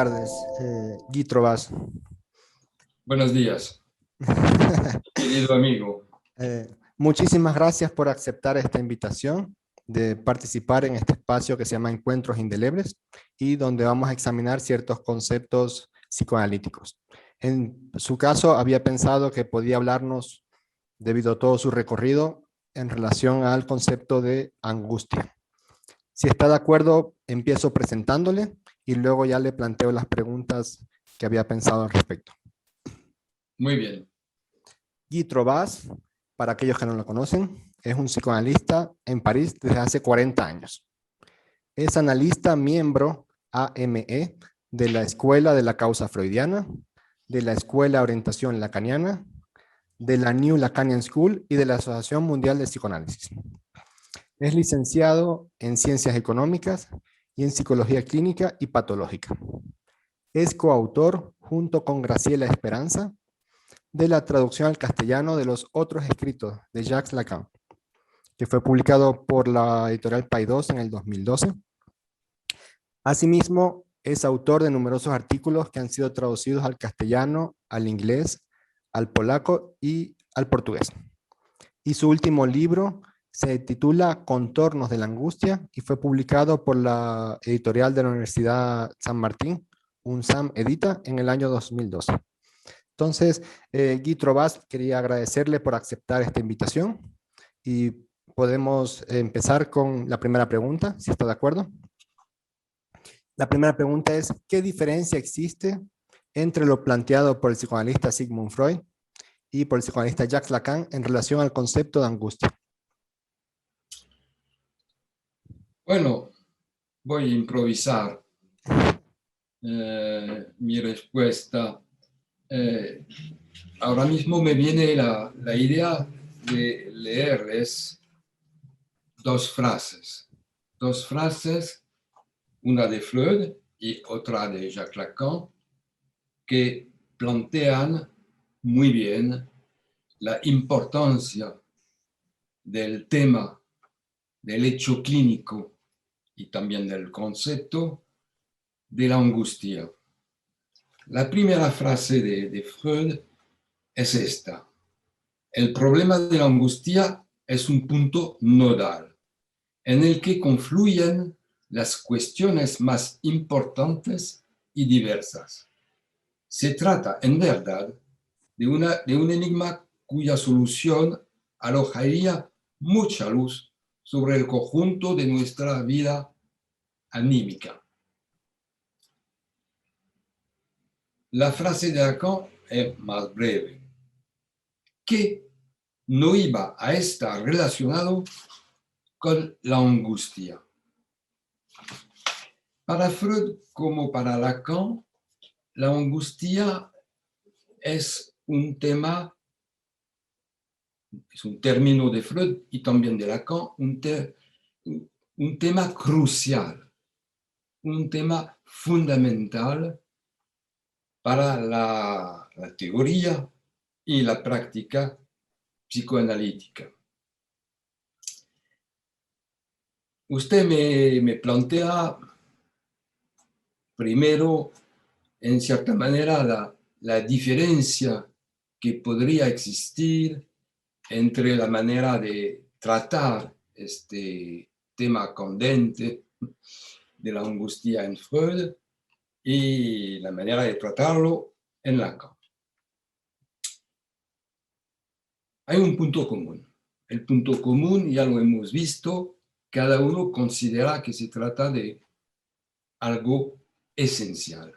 tardes, Guy Trovaz. Buenos días, querido amigo. Muchísimas gracias por aceptar esta invitación de participar en este espacio que se llama Encuentros Indelebles y donde vamos a examinar ciertos conceptos psicoanalíticos. En su caso, había pensado que podía hablarnos, debido a todo su recorrido, en relación al concepto de angustia. Si está de acuerdo, empiezo presentándole y luego ya le planteo las preguntas que había pensado al respecto. Muy bien. Guy Trovaz, para aquellos que no lo conocen, es un psicoanalista en París desde hace 40 años. Es analista miembro AME de la Escuela de la Causa Freudiana, de la Escuela de Orientación Lacaniana, de la New Lacanian School y de la Asociación Mundial de Psicoanálisis. Es licenciado en Ciencias Económicas y en Psicología Clínica y Patológica. Es coautor, junto con Graciela Esperanza, de la traducción al castellano de los otros escritos de Jacques Lacan, que fue publicado por la editorial Paidós en el 2012. Asimismo, es autor de numerosos artículos que han sido traducidos al castellano, al inglés, al polaco y al portugués. Y su último libro se titula Contornos de la Angustia y fue publicado por la editorial de la Universidad San Martín, UNSAM Edita, en el año 2012. Entonces, Guy Trovaz, quería agradecerle por aceptar esta invitación y podemos empezar con la primera pregunta, si está de acuerdo. La primera pregunta es, ¿qué diferencia existe entre lo planteado por el psicoanalista Sigmund Freud y por el psicoanalista Jacques Lacan en relación al concepto de angustia? Bueno, voy a improvisar mi respuesta. Ahora mismo me viene la idea de leerles dos frases, una de Freud y otra de Jacques Lacan, que plantean muy bien la importancia del tema, del hecho clínico y también del concepto de la angustia. La primera frase de Freud es esta: el problema de la angustia es un punto nodal en el que confluyen las cuestiones más importantes y diversas. Se trata, en verdad, de un enigma cuya solución arrojaría mucha luz sobre el conjunto de nuestra vida anímica. La frase de Lacan es más breve, que no iba a estar relacionado con la angustia. Para Freud como para Lacan, la angustia es un tema, es un término de Freud y también de Lacan, un tema crucial, un tema fundamental para la teoría y la práctica psicoanalítica. Usted me plantea primero, en cierta manera, la diferencia que podría existir entre la manera de tratar este tema candente de la angustia en Freud y la manera de tratarlo en Lacan. Hay un punto común. El punto común, ya lo hemos visto, cada uno considera que se trata de algo esencial,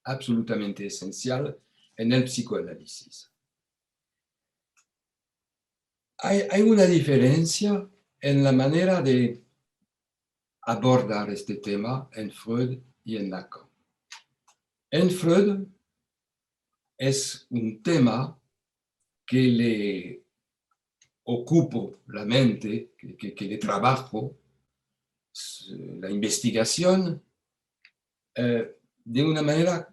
absolutamente esencial en el psicoanálisis. Hay una diferencia en la manera de abordar este tema en Freud y en Lacan. En Freud es un tema que le ocupo la mente, que le trabajo, la investigación, de una manera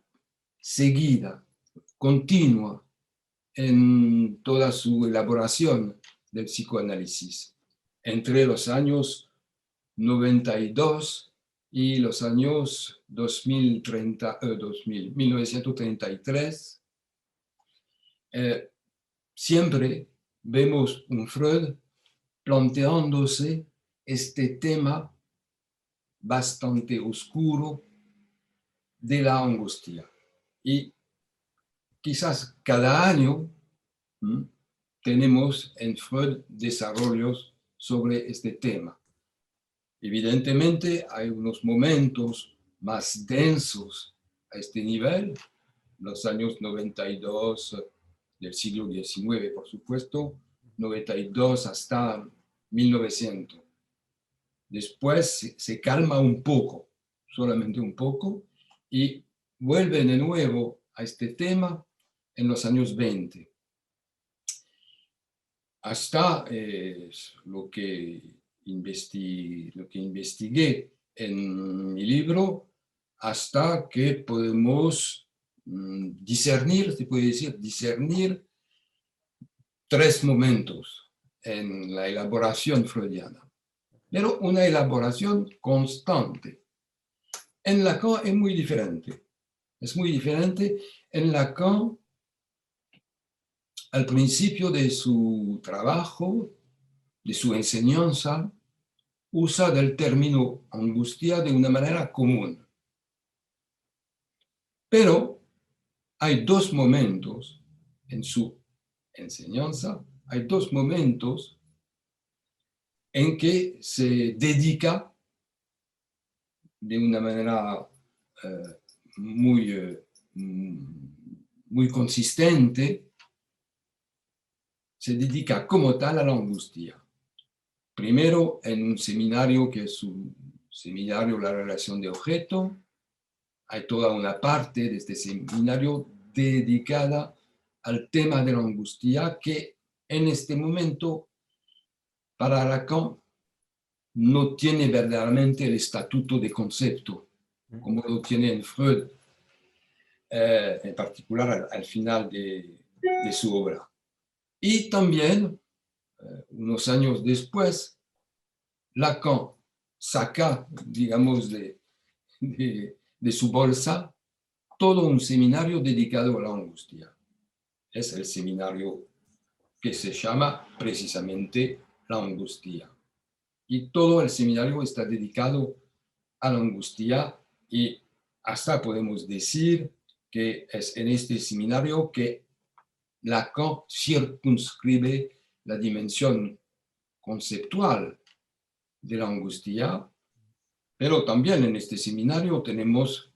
seguida, continua, en toda su elaboración del psicoanálisis, entre los años 92 y los años 1933, siempre vemos un Freud planteándose este tema bastante oscuro de la angustia. Y quizás cada año tenemos en Freud desarrollos sobre este tema. Evidentemente hay unos momentos más densos a este nivel, los años 92 del siglo XIX, por supuesto, 92 hasta 1900. Después se calma un poco, solamente un poco, y vuelve de nuevo a este tema en los años 20. Hasta lo que investigué en mi libro, hasta que podemos discernir, se puede decir, discernir 3 momentos en la elaboración freudiana, pero una elaboración constante. En Lacan es muy diferente. Es muy diferente. En Lacan, al principio de su trabajo, de su enseñanza, usa del término angustia de una manera común. Pero hay 2 momentos en su enseñanza, hay 2 momentos en que se dedica de una manera muy consistente, se dedica como tal a la angustia. Primero en un seminario que es un seminario La relación de objeto. Hay toda una parte de este seminario dedicada al tema de la angustia que en este momento para Lacan no tiene verdaderamente el estatuto de concepto como lo tiene en Freud, en particular al final de su obra. Y también, unos años después, Lacan saca, digamos, de su bolsa todo un seminario dedicado a la angustia. Es el seminario que se llama precisamente La angustia. Y todo el seminario está dedicado a la angustia y hasta podemos decir que es en este seminario que Lacan circunscribe la dimensión conceptual de la angustia, pero también en este seminario tenemos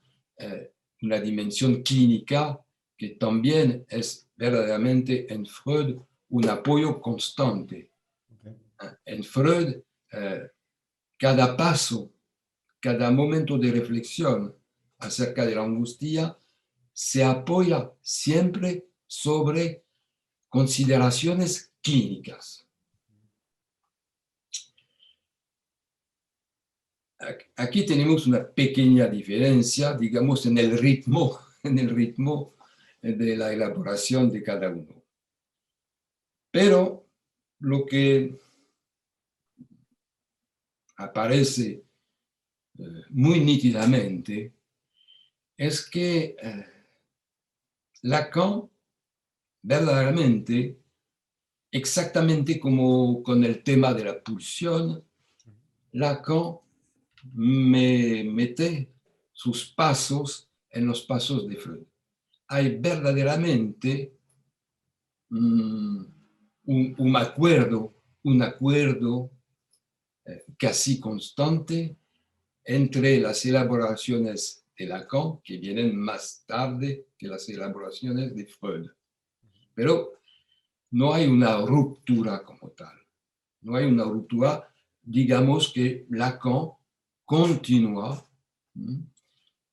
una dimensión clínica que también es verdaderamente en Freud un apoyo constante. Okay. En Freud, cada paso, cada momento de reflexión acerca de la angustia se apoya siempre sobre consideraciones clínicas. Aquí tenemos una pequeña diferencia, digamos, en el ritmo de la elaboración de cada uno. Pero lo que aparece muy nítidamente es que Lacan verdaderamente, exactamente como con el tema de la pulsión, Lacan me mete sus pasos en los pasos de Freud. Hay verdaderamente un acuerdo casi constante entre las elaboraciones de Lacan, que vienen más tarde que las elaboraciones de Freud. Pero no hay una ruptura como tal. No hay una ruptura, digamos que Lacan continúa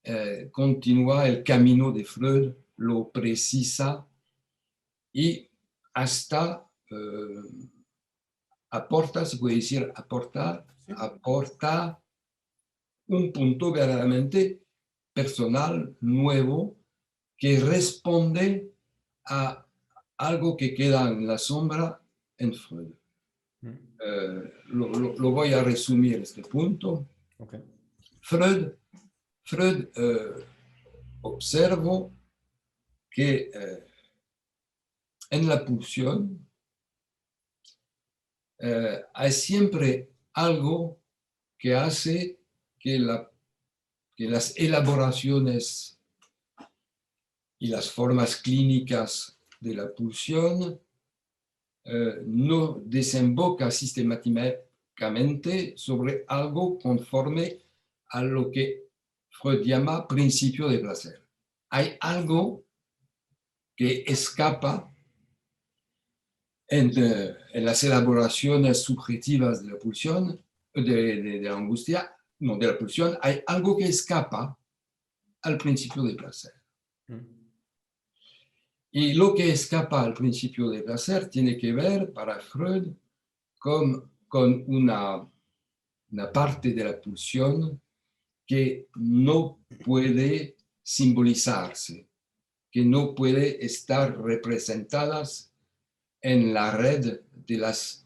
el camino de Freud, lo precisa y hasta aporta, se puede decir aportar, aporta un punto verdaderamente personal, nuevo, que responde a algo que queda en la sombra en Freud. Lo voy a resumir este punto. Okay. Freud observó que en la pulsión hay siempre algo que hace que las elaboraciones y las formas clínicas de la pulsión no desemboca sistemáticamente sobre algo conforme a lo que Freud llama principio de placer. Hay algo que escapa en las elaboraciones subjetivas de la pulsión, de la angustia, no, de la pulsión, hay algo que escapa al principio de placer. Y lo que escapa al principio de placer tiene que ver, para Freud, con una parte de la pulsión que no puede simbolizarse, que no puede estar representadas en la red de las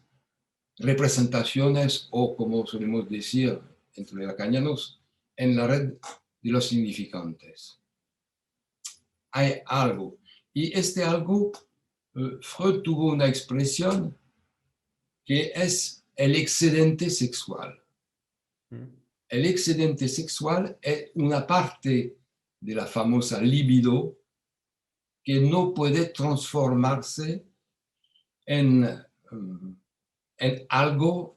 representaciones, o como solemos decir entre lacanianos, en la red de los significantes. Hay algo. Y este algo, Freud tuvo una expresión que es el excedente sexual. El excedente sexual es una parte de la famosa libido que no puede transformarse en algo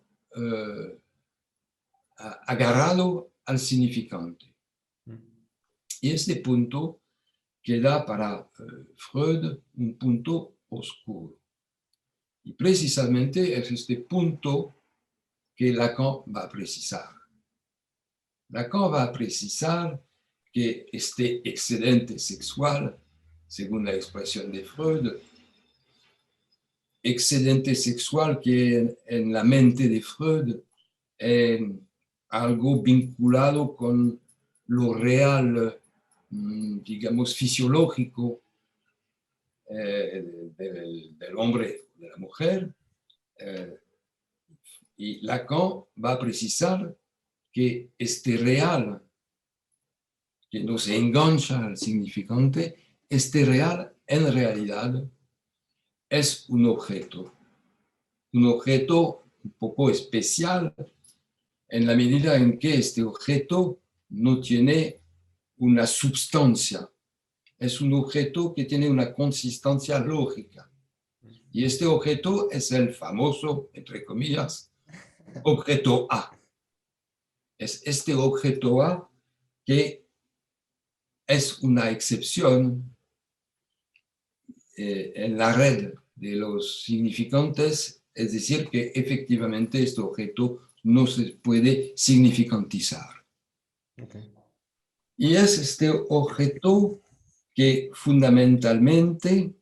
agarrado al significante. Y este punto queda para Freud un punto oscuro. Y precisamente es este punto que Lacan va a precisar. Lacan va a precisar que este excedente sexual, según la expresión de Freud, excedente sexual que en la mente de Freud es algo vinculado con lo real, digamos, fisiológico del hombre, de la mujer. Y Lacan va a precisar que este real, que no se engancha al significante, este real en realidad es un objeto un poco especial en la medida en que este objeto no tiene una substancia, es un objeto que tiene una consistencia lógica. Y este objeto es el famoso, entre comillas, objeto A. Es este objeto A que es una excepción en la red de los significantes, es decir, que efectivamente este objeto no se puede significantizar. Okay. Y es este objeto que fundamentalmente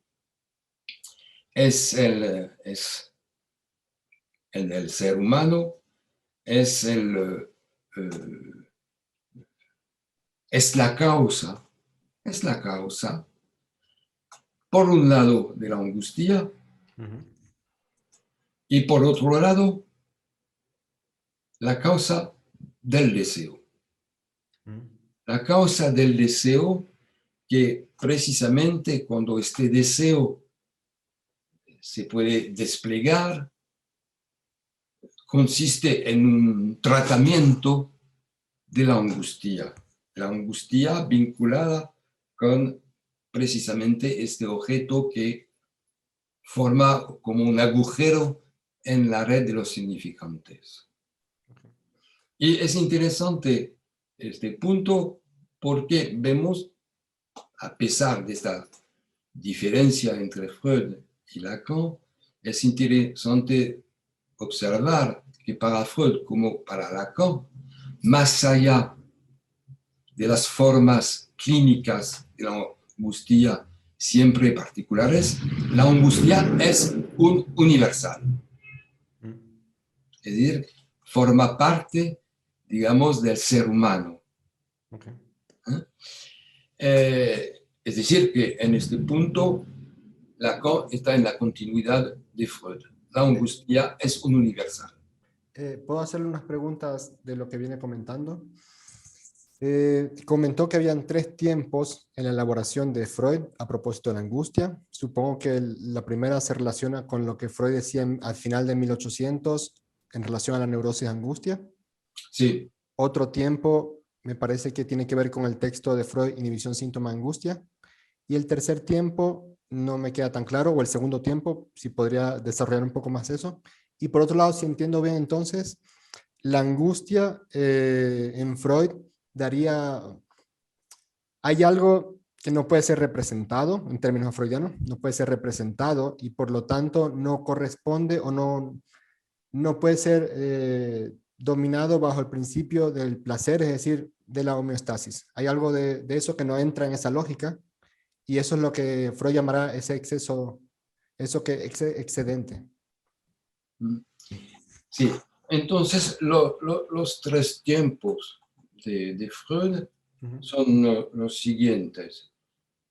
es el del ser humano, es la causa, por un lado, de la angustia, y por otro lado, la causa del deseo. La causa del deseo que precisamente cuando este deseo se puede desplegar, consiste en un tratamiento de la angustia vinculada con precisamente este objeto que forma como un agujero en la red de los significantes. Y es interesante este punto porque vemos, a pesar de esta diferencia entre Freud y Lacan, es interesante observar que para Freud como para Lacan, más allá de las formas clínicas de la angustia siempre particulares, la angustia es un universal. Es decir, forma parte, digamos, del ser humano. Okay. Es decir, que en este punto Lacan está en la continuidad de Freud. La angustia es un universal. ¿Puedo hacerle unas preguntas de lo que viene comentando? Comentó que habían 3 tiempos en la elaboración de Freud a propósito de la angustia. Supongo que la primera se relaciona con lo que Freud decía al final de 1800 en relación a la neurosis de angustia. Sí, Otro tiempo me parece que tiene que ver con el texto de Freud, Inhibición, Síntoma, Angustia. Y el tercer tiempo no me queda tan claro, o el segundo tiempo, si podría desarrollar un poco más eso. Y por otro lado, si entiendo bien entonces, la angustia en Freud daría, hay algo que no puede ser representado en términos freudianos, no puede ser representado y por lo tanto no corresponde o no puede ser dominado bajo el principio del placer, es decir, de la homeostasis. Hay algo de eso que no entra en esa lógica y eso es lo que Freud llamará ese exceso, eso que excedente. sí. Entonces, los 3 tiempos de Freud son los siguientes.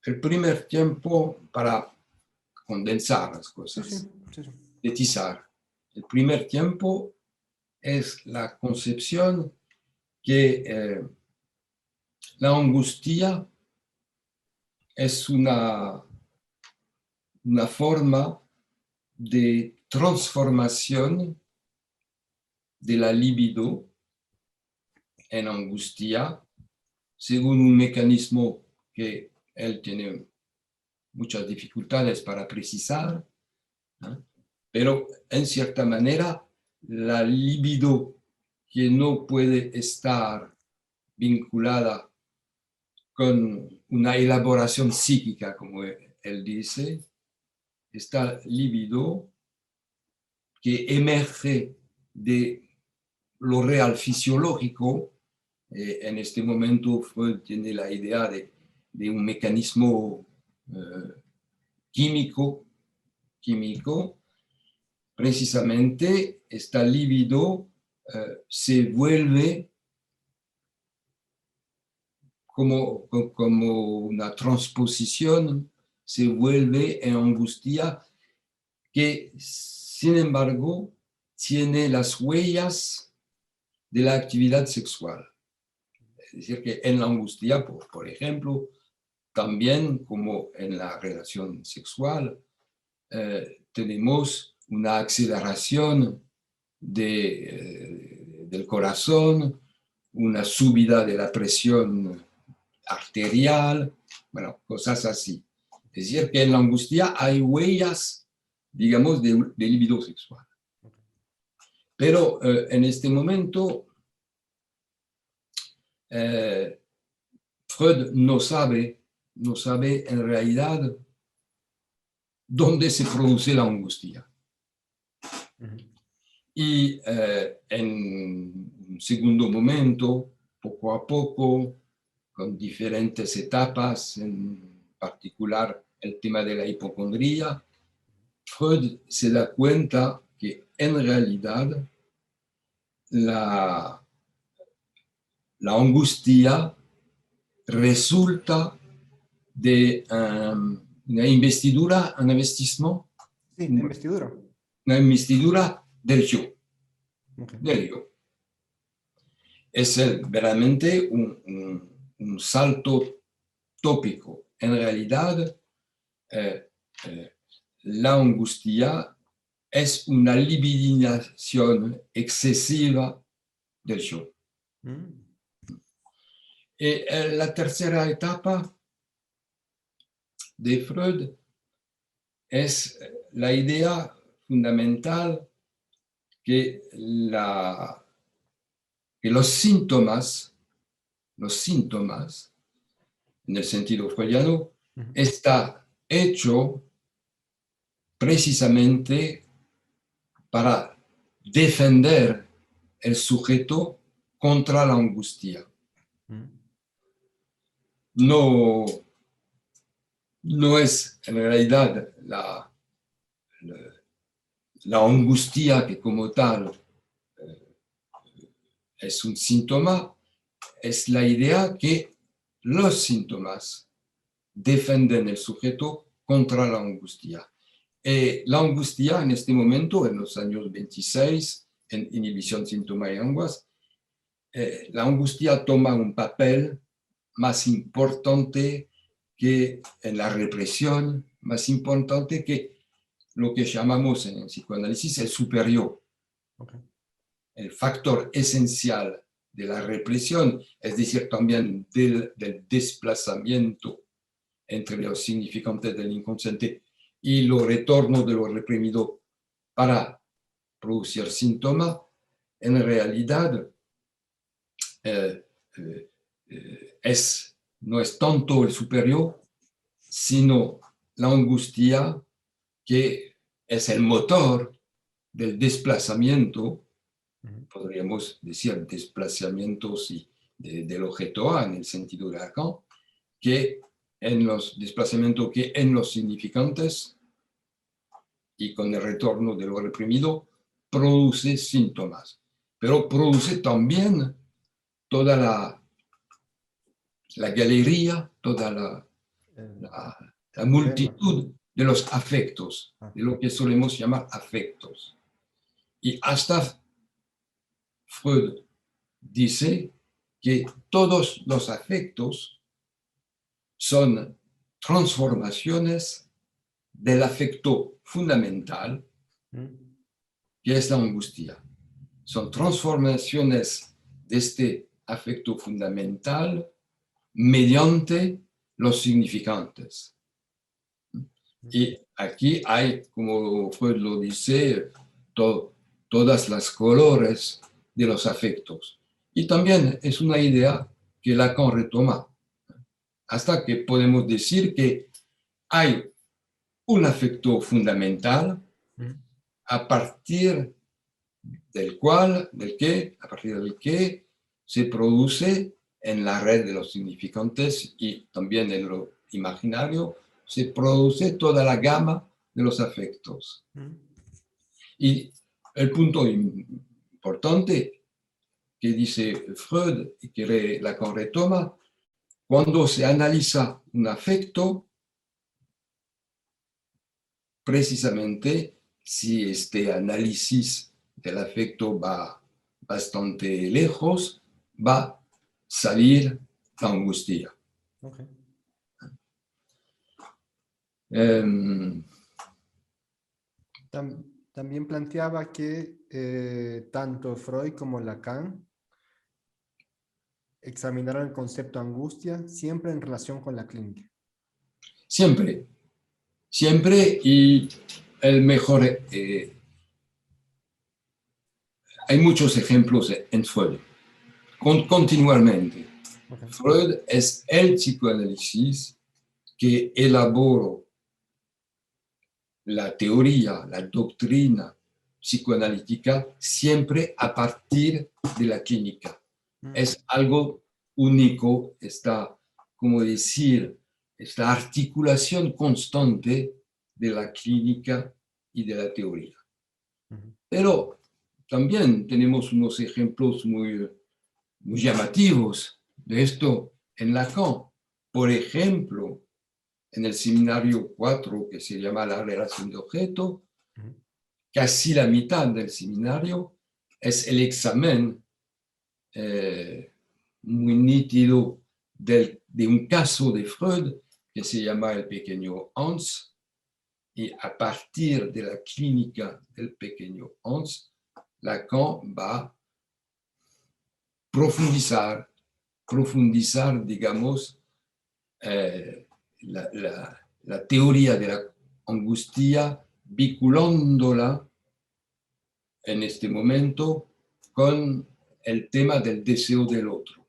El primer tiempo, para condensar las Sí, cosas, sí, sí. sintetizar. El primer tiempo es la concepción que la angustia es una forma de transformación de la libido en angustia según un mecanismo que él tiene muchas dificultades para precisar, ¿no? Pero en cierta manera la libido que no puede estar vinculada con una elaboración psíquica, como él dice, esta libido que emerge de lo real fisiológico. En este momento Freud tiene la idea de un mecanismo químico, precisamente esta libido se vuelve como una transposición, se vuelve en angustia que, sin embargo, tiene las huellas de la actividad sexual. Es decir, que en la angustia, por ejemplo, también como en la relación sexual, tenemos una aceleración del corazón, una subida de la presión arterial, bueno, cosas así. Es decir, que en la angustia hay huellas, digamos, de libido sexual. Pero en este momento, Freud no sabe en realidad dónde se produce la angustia. Y en un segundo momento, poco a poco, con diferentes etapas, en particular el tema de la hipocondría, Freud se da cuenta que en realidad la angustia resulta de una investidura, un investissement, Sí, investidura. una investidura del yo. Okay. Del yo. Es veramente un salto tópico. En realidad, la angustia es una libidinación excesiva del yo. Y la tercera etapa de Freud es la idea fundamental que los síntomas, en el sentido freudiano, está hecho precisamente para defender el sujeto contra la angustia. No es en realidad la angustia que como tal es un síntoma, es la idea que los síntomas defienden el sujeto contra la angustia. La angustia en este momento, en los años 26, en Inhibición, Síntoma y Anguas, la angustia toma un papel más importante que en la represión, más importante que lo que llamamos en el psicoanálisis el superior. Okay. El factor esencial de la represión, es decir, también del desplazamiento entre los significantes del inconsciente y los retornos de lo reprimido para producir síntomas, en realidad no es tanto el superior, sino la angustia que es el motor del desplazamiento, podríamos decir desplazamientos del objeto A en el sentido de Lacan, que en los desplazamientos que en los significantes y con el retorno de lo reprimido produce síntomas, pero produce también toda la galería, toda la multitud de los afectos, de lo que solemos llamar afectos. Y hasta Freud dice que todos los afectos son transformaciones del afecto fundamental, que es la angustia. Son transformaciones de este afecto fundamental mediante los significantes. Y aquí hay, como Freud lo dice, todas las colores de los afectos. Y también es una idea que Lacan retoma, hasta que podemos decir que hay un afecto fundamental a partir a partir del que se produce en la red de los significantes y también en lo imaginario, se produce toda la gama de los afectos. Y el punto importante que dice Freud y que Lacan retoma, cuando se analiza un afecto, precisamente si este análisis del afecto va bastante lejos, va a salir la angustia. Okay. También planteaba que tanto Freud como Lacan examinaron el concepto angustia siempre en relación con la clínica. Siempre, y el mejor, hay muchos ejemplos en Freud, continuamente. Okay. Freud es el psicoanálisis que elaboró la teoría, la doctrina psicoanalítica siempre a partir de la clínica. Es algo único, como decir, esta articulación constante de la clínica y de la teoría. Pero también tenemos unos ejemplos muy llamativos de esto en Lacan. Por ejemplo, en el seminario 4, que se llama la relación de objeto, casi la mitad del seminario es el examen muy nítido de un caso de Freud que se llama el pequeño Hans, y a partir de la clínica del pequeño Hans, Lacan va a profundizar, digamos, la teoría de la angustia, vinculándola en este momento con el tema del deseo del otro,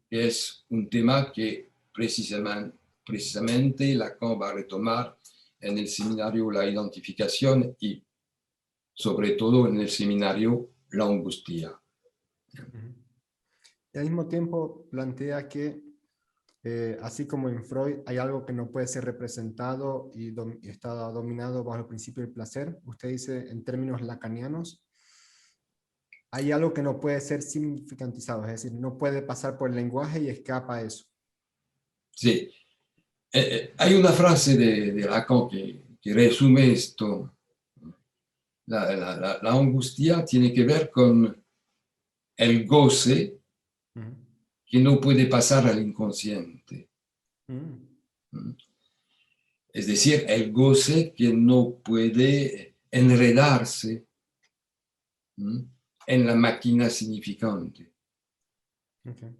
que es un tema que precisamente Lacan va a retomar en el seminario La Identificación y sobre todo en el seminario La Angustia. Y al mismo tiempo plantea que así como en Freud hay algo que no puede ser representado y está dominado bajo el principio del placer, usted dice en términos lacanianos, hay algo que no puede ser significantizado, es decir, no puede pasar por el lenguaje y escapa a eso. Sí, hay una frase de Lacan que resume esto. La angustia tiene que ver con el goce Ujú. que no puede pasar al inconsciente. Mm. Es decir, el goce que no puede enredarse en la máquina significante. Okay.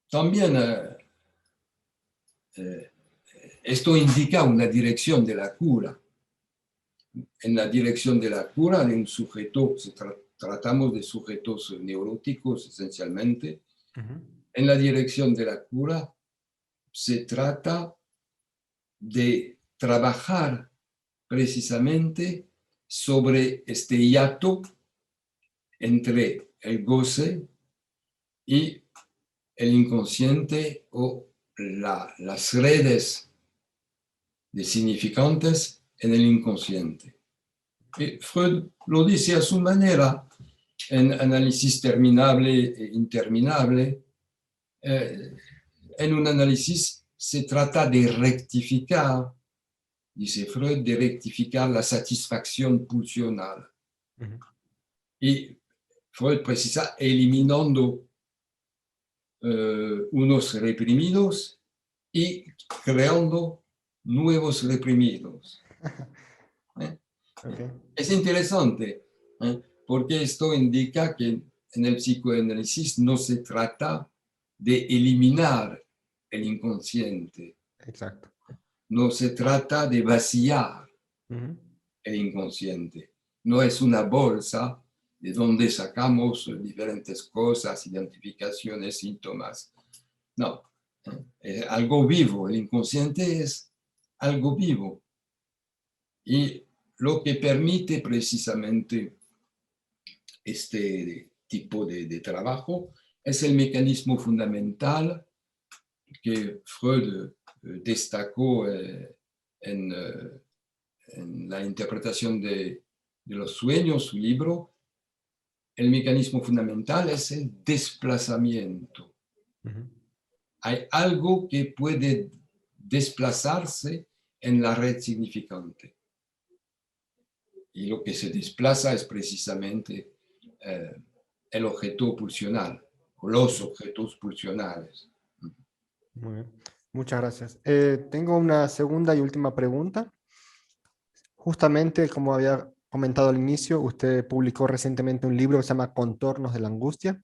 También esto indica una dirección de la cura. En la dirección de la cura de un sujeto, tratamos de sujetos neuróticos esencialmente, Ujú. en la dirección de la cura se trata de trabajar precisamente sobre este hiato entre el goce y el inconsciente o las redes de significantes en el inconsciente. Y Freud lo dice a su manera en Análisis terminable e interminable. En un análisis se trata de rectificar, dice Freud, de rectificar la satisfacción pulsional. Ujú. Y Freud precisa eliminando unos reprimidos y creando nuevos reprimidos. Okay. Es interesante, porque esto indica que en el psicoanálisis no se trata de eliminar el inconsciente, Exacto. no se trata de vaciar Ujú. el inconsciente. No es una bolsa de donde sacamos diferentes cosas, identificaciones, síntomas. No, es algo vivo. El inconsciente es algo vivo. Y lo que permite precisamente este tipo de trabajo es el mecanismo fundamental que Freud destacó en la interpretación de los sueños, su libro. El mecanismo fundamental es el desplazamiento. Ujú. Hay algo que puede desplazarse en la red significante. Y lo que se desplaza es precisamente el objeto pulsional, o los objetos pulsionales. Muy bien. Muchas gracias. Tengo una segunda y última pregunta. Justamente, como había comentado al inicio, usted publicó recientemente un libro que se llama Contornos de la Angustia.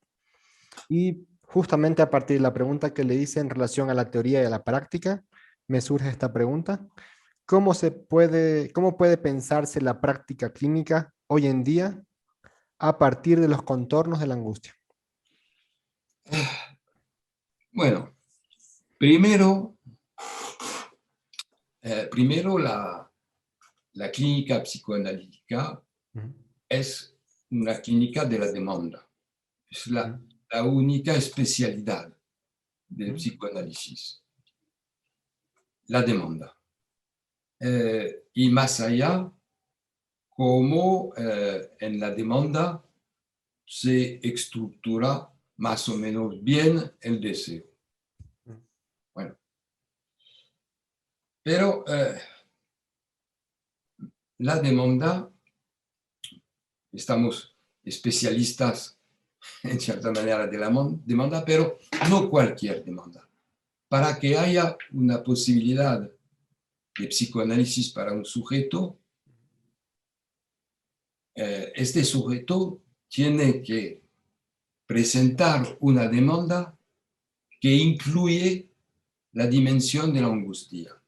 Y justamente a partir de la pregunta que le hice en relación a la teoría y a la práctica, me surge esta pregunta. Cómo puede pensarse la práctica clínica hoy en día a partir de los contornos de la angustia? Bueno, primero, primero la clínica psicoanalítica Ujú. es una clínica de la demanda. Es Ujú. la única especialidad del Ujú. psicoanálisis, la demanda. Y más allá, cómo en la demanda se estructura más o menos bien el deseo. Bueno, pero la demanda, estamos especialistas en cierta manera de la demanda, pero no cualquier demanda. Para que haya una posibilidad de psicoanálisis para un sujeto, este sujeto tiene que presentar una demanda que incluye la dimensión de la angustia.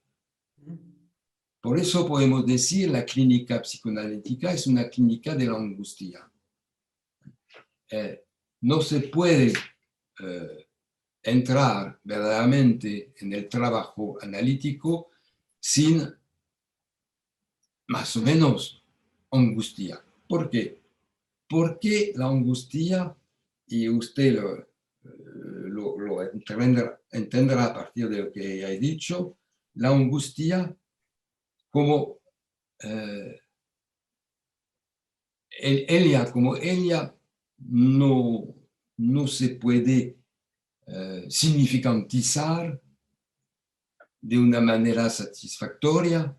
Por eso podemos decir la clínica psicoanalítica es una clínica de la angustia. No se puede entrar verdaderamente en el trabajo analítico sin más o menos angustia. ¿Por qué? Porque la angustia, y usted lo entenderá a partir de lo que he dicho, la angustia como ella no se puede significantizar de una manera satisfactoria,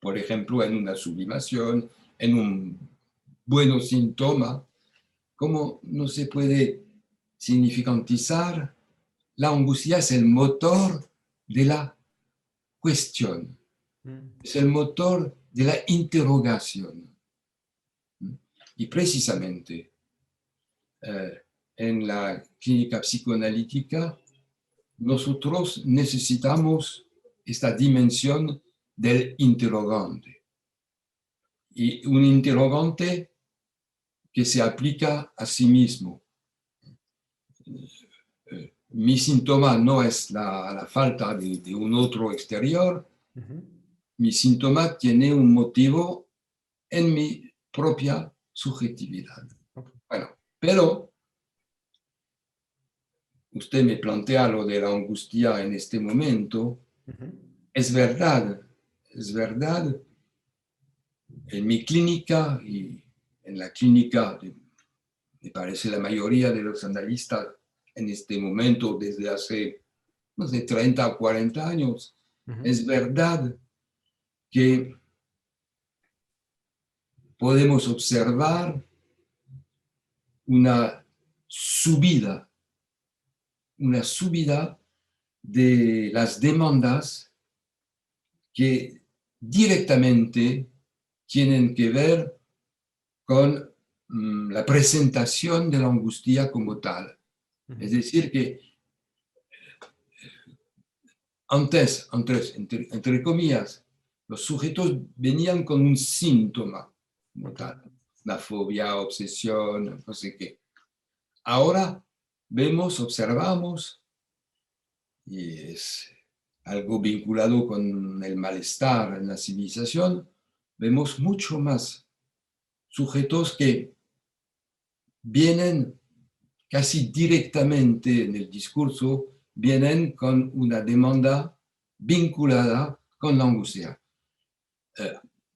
por ejemplo, en una sublimación, en un buen síntoma, como no se puede significantizar, la angustia es el motor de la cuestión, es el motor de la interrogación. Y precisamente en la clínica psicoanalítica, nosotros necesitamos esta dimensión del interrogante. Y un interrogante que se aplica a sí mismo. Mi síntoma no es la falta de un otro exterior. Mi síntoma tiene un motivo en mi propia subjetividad. Bueno, pero usted me plantea lo de la angustia en este momento. Es verdad, en mi clínica y en la clínica, me parece la mayoría de los analistas en este momento, desde hace, no sé, 30 o 40 años, es verdad que podemos observar una subida de las demandas que directamente tienen que ver con la presentación de la angustia como tal. Es decir, que antes entre comillas, los sujetos venían con un síntoma como tal, una fobia, obsesión, no sé qué. Ahora observamos, y es algo vinculado con el malestar en la civilización, vemos mucho más sujetos que vienen casi directamente en el discurso, vienen con una demanda vinculada con la angustia.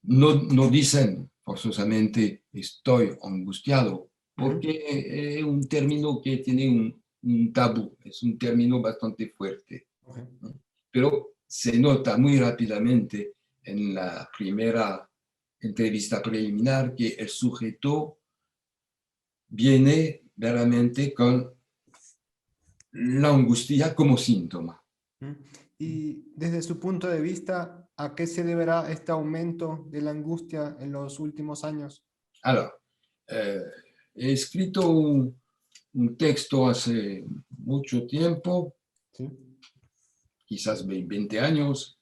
No dicen forzosamente estoy angustiado, porque es un término que tiene un tabú, es un término bastante fuerte. Pero se nota muy rápidamente en la primera entrevista preliminar que el sujeto viene verdaderamente con la angustia como síntoma. Y desde su punto de vista, ¿a qué se deberá este aumento de la angustia en los últimos años? Alors, he escrito un texto hace mucho tiempo, ¿Sí? quizás 20 años,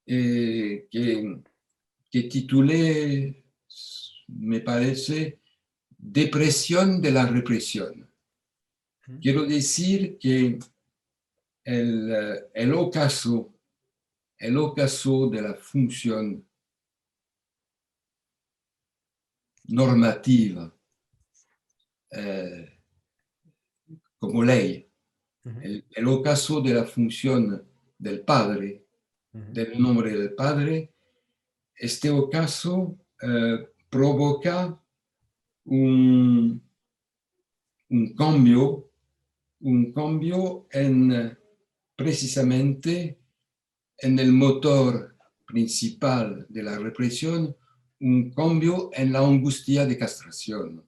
que titulé, me parece, Depresión de la represión. Quiero decir que el ocaso de la función normativa como ley, el ocaso de la función del padre, del nombre del padre, este ocaso provoca un cambio precisamente en el motor principal de la represión, un cambio en la angustia de castración.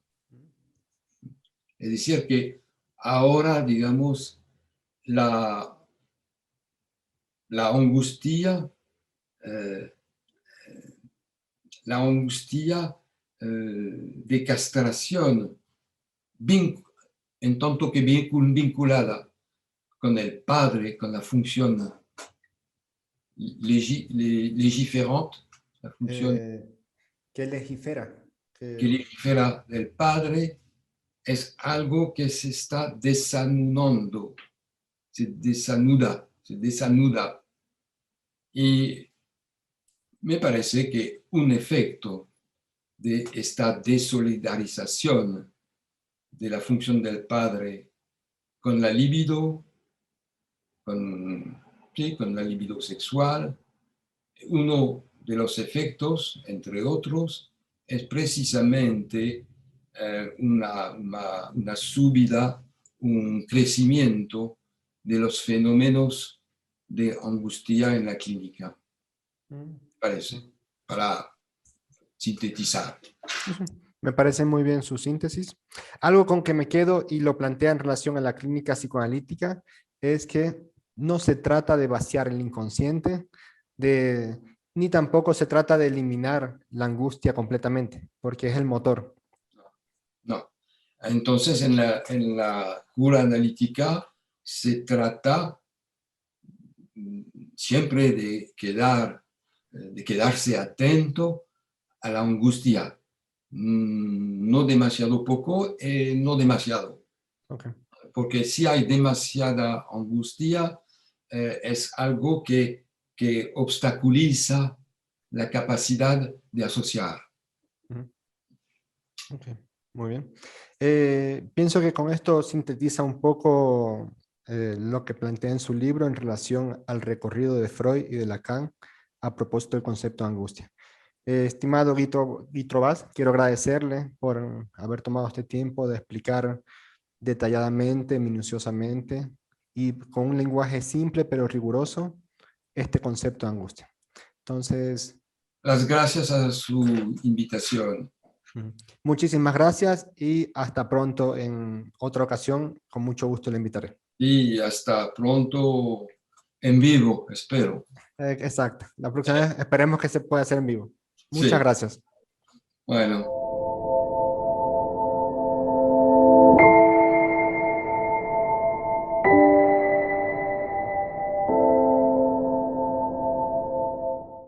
Es decir, que ahora, digamos, la angustia de castración, en tanto que vinculada con el padre, con la función legiferante, la función ¿Qué legifera? que legifera del padre, es algo que se está desanudando, se desanuda. Y me parece que un efecto de esta desolidarización de la función del padre con la libido, con la libido sexual, uno de los efectos, entre otros, es precisamente una subida, un crecimiento de los fenómenos de angustia en la clínica, parece, para sintetizar. Me parece muy bien su síntesis. Algo con que me quedo y lo plantea en relación a la clínica psicoanalítica es que no se trata de vaciar el inconsciente, ni tampoco se trata de eliminar la angustia completamente, porque es el motor. No. Entonces, en la cura analítica se trata siempre de quedarse atento a la angustia. No demasiado poco, no demasiado. Okay. Porque si hay demasiada angustia, es algo que obstaculiza la capacidad de asociar. Ujú. Ok, muy bien. Pienso que con esto sintetiza un poco lo que plantea en su libro en relación al recorrido de Freud y de Lacan a propósito del concepto de angustia. Estimado Guito Vaz, quiero agradecerle por haber tomado este tiempo de explicar detalladamente, minuciosamente y con un lenguaje simple pero riguroso este concepto de angustia. Entonces, Las gracias a su invitación ujú, muchísimas gracias y hasta pronto en otra ocasión. Con mucho gusto le invitaré. y hasta pronto en vivo, espero. Exacto. La próxima vez esperemos que se pueda hacer en vivo. Muchas Sí, gracias. bueno.